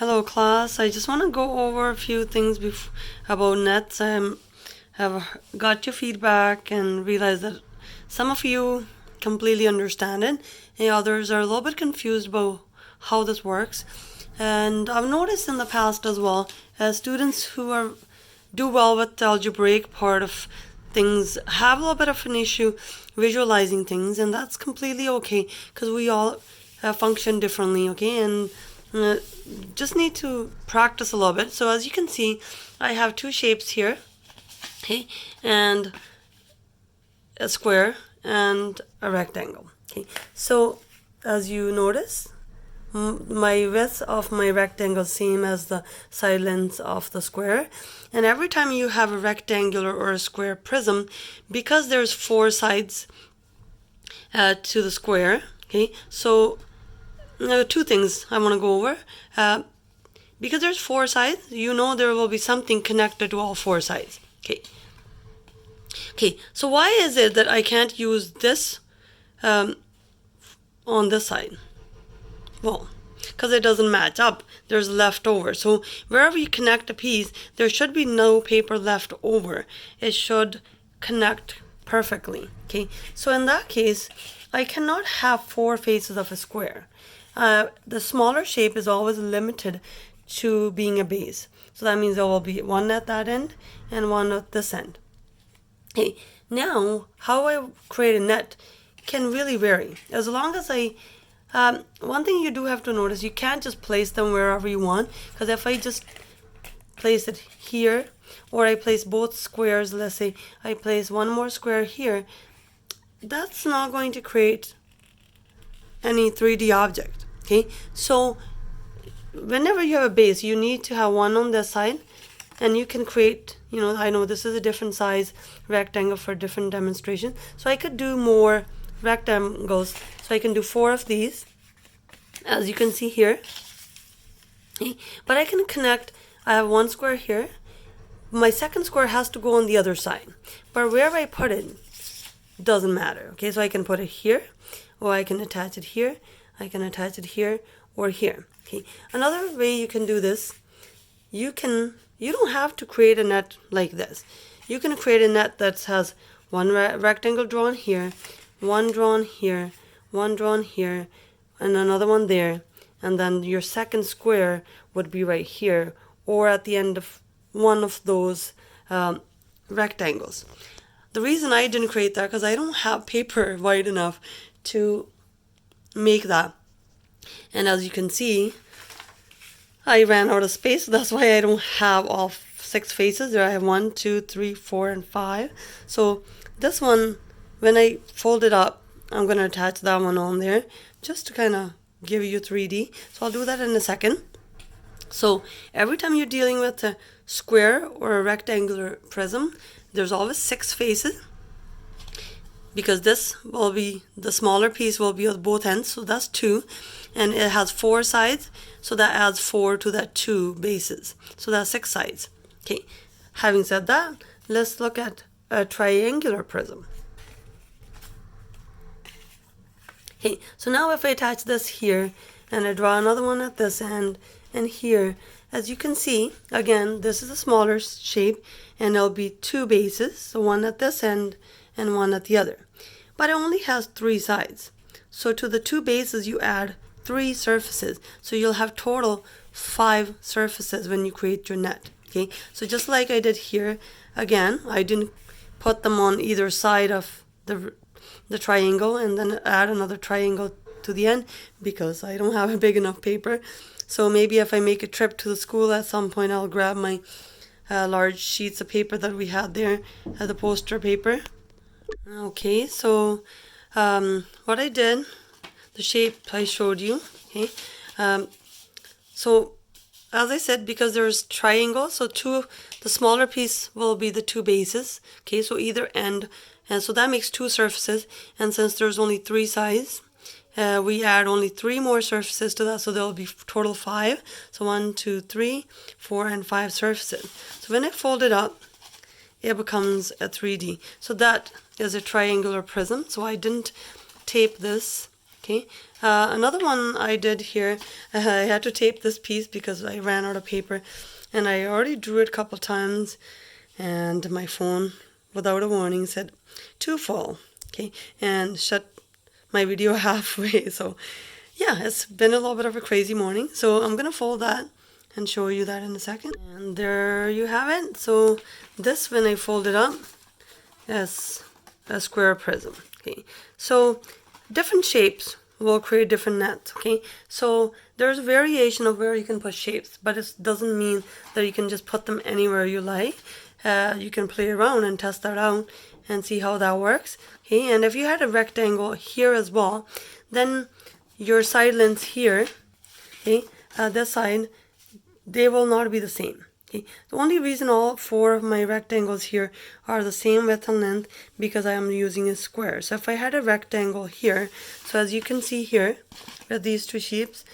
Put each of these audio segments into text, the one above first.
Hello, class. I just want to go over a few things about nets. I have got your feedback and realized that some of you completely understand it, and others are a little bit confused about how this works. And I've noticed in the past as well, students who do well with the algebraic part of things have a little bit of an issue visualizing things, and that's completely okay because we all function differently, okay? And uh, just need to practice a little bit. So as you can see, I have two shapes here, okay, and a square and a rectangle. Okay, so as you notice, my width of my rectangle same as the side length of the square, and every time you have a rectangular or a square prism, because there's four sides to the square, okay, so two things I want to go over. Because there's four sides, you know there will be something connected to all four sides. Okay, so why is it that I can't use this on this side? Well, because it doesn't match up. There's leftover. So wherever you connect a piece, there should be no paper left over. It should connect perfectly. Okay, so in that case, I cannot have four faces of a square. The smaller shape is always limited to being a base. So that means there will be one at that end and one at this end. Okay, now how I create a net can really vary. As long as one thing you do have to notice, you can't just place them wherever you want, because if I just place it here, or I place both squares, let's say I place one more square here, that's not going to create any 3D object. Okay, so whenever you have a base, you need to have one on this side, and you can create, I know this is a different size rectangle for different demonstration, so I could do more rectangles. So I can do four of these, as you can see here. Okay, but I can connect, I have one square here, my second square has to go on the other side, but wherever I put it doesn't matter. Okay, so I can put it here, or I can attach it here, I can attach it here or here. Okay, another way you can do this, you don't have to create a net like this. You can create a net that has one rectangle drawn here, one drawn here, one drawn here, and another one there, and then your second square would be right here, or at the end of one of those rectangles. The reason I didn't create that, because I don't have paper wide enough to make that. And as you can see, I ran out of space. That's why I don't have all six faces. There I have 1, 2, 3, 4, and 5. So this one, when I fold it up, I'm going to attach that one on there just to kind of give you 3D. So I'll do that in a second. So every time you're dealing with a square or a rectangular prism, there's always six faces, because this will be, the smaller piece will be at both ends, so that's two, and it has four sides, so that adds four to that two bases, so that's six sides. Okay, having said that, let's look at a triangular prism. Okay, so now if I attach this here and I draw another one at this end and here, as you can see, again, this is a smaller shape, and there'll be two bases, so one at this end and one at the other. But it only has three sides. So to the two bases, you add three surfaces. So you'll have total 5 surfaces when you create your net. Okay, so just like I did here, again, I didn't put them on either side of the triangle and then add another triangle to the end, because I don't have a big enough paper. So maybe if I make a trip to the school at some point, I'll grab my large sheets of paper that we had there as the poster paper. Okay, so what I did, the shape I showed you, okay, so as I said, because there's triangles, so the smaller piece will be the two bases, okay, so either end, and so that makes two surfaces, and since there's only three sides, we add only 3 more surfaces to that, so there will be total 5. So 1, 2, 3, 4, and 5 surfaces. So when I fold it up, it becomes a 3D. So that is a triangular prism. So I didn't tape this Okay, another one I did here, I had to tape this piece because I ran out of paper, and I already drew it a couple times, and my phone, without a warning, said too full, okay, and shut my video halfway. So yeah, it's been a little bit of a crazy morning, so I'm gonna fold that and show you that in a second. And there you have it. So this, when I fold it up, is a square prism. Okay, so different shapes will create different nets. Okay, so there's a variation of where you can put shapes, but it doesn't mean that you can just put them anywhere you like. You can play around and test that out and see how that works. Okay, and if you had a rectangle here as well, then your side lengths here, okay, this side, they will not be the same. Okay, the only reason all 4 of my rectangles here are the same width and length because I am using a square. So if I had a rectangle here, so as you can see here with these 2 shapes,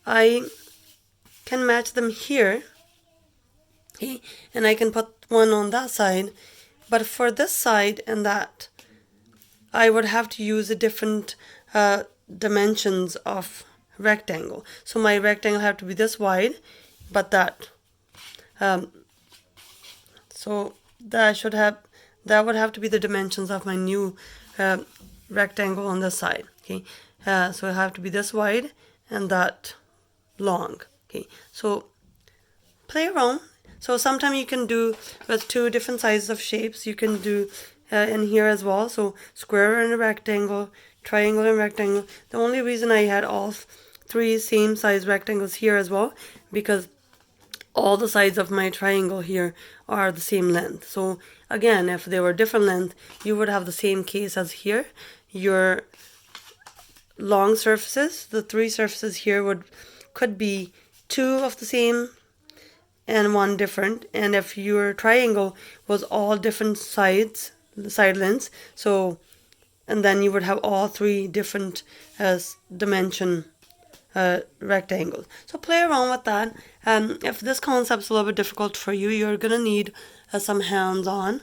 I can match them here, okay, and I can put one on that side. But for this side and that, I would have to use a different dimensions of rectangle. So my rectangle have to be this wide, but that. So that would have to be the dimensions of my new rectangle on this side. Okay, so it have to be this wide and that long. Okay, so play around. So sometimes you can do with 2 different sizes of shapes. You can do in here as well. So square and a rectangle, triangle and rectangle. The only reason I had all 3 same size rectangles here as well, because all the sides of my triangle here are the same length. So again, if they were different length, you would have the same case as here. Your long surfaces, the 3 surfaces here could be 2 of the same and 1 different. And if your triangle was all different sides, side lengths, so, and then you would have all 3 different dimension rectangles. So play around with that. If this concept's a little bit difficult for you, you're gonna need some hands-on.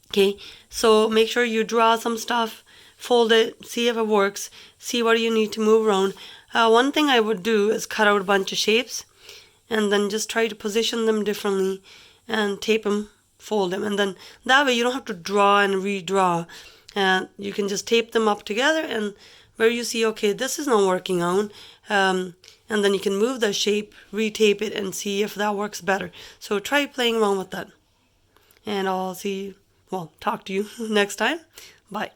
Okay, so make sure you draw some stuff, fold it, see if it works, see what you need to move around. One thing I would do is cut out a bunch of shapes and then just try to position them differently and tape them, fold them, and then that way you don't have to draw and redraw. You can just tape them up together, and where you see, okay, this is not working out, and then you can move the shape, retape it, and see if that works better. So try playing around with that. And I'll talk to you next time. Bye.